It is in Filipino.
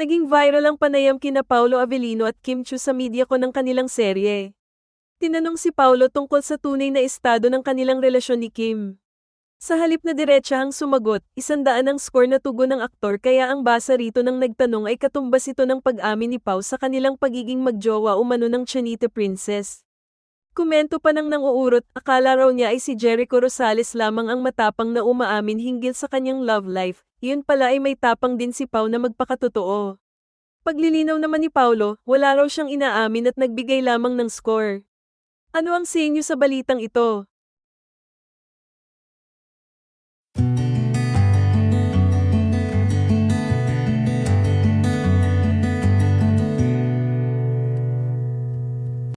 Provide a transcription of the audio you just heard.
Naging viral ang panayam kina Paolo Avellino at Kim Chiu sa media ko ng kanilang serye. Tinanong si Paolo tungkol sa tunay na estado ng kanilang relasyon ni Kim. Sa halip na diretsahang sumagot, 100 ang score na tugon ng aktor kaya ang basa rito ng nagtanong ay katumbas ito ng pag-amin ni Pao sa kanilang pagiging magjowa umano ng Chinita Princess. Komento pa ng nanguurot, akala raw niya ay si Jericho Rosales lamang ang matapang na umaamin hinggil sa kanyang love life, yun pala ay may tapang din si Pao na magpakatotoo. Paglilinaw naman ni Paolo, wala raw siyang inaamin at nagbigay lamang ng score. Ano ang sa inyo sa balitang ito?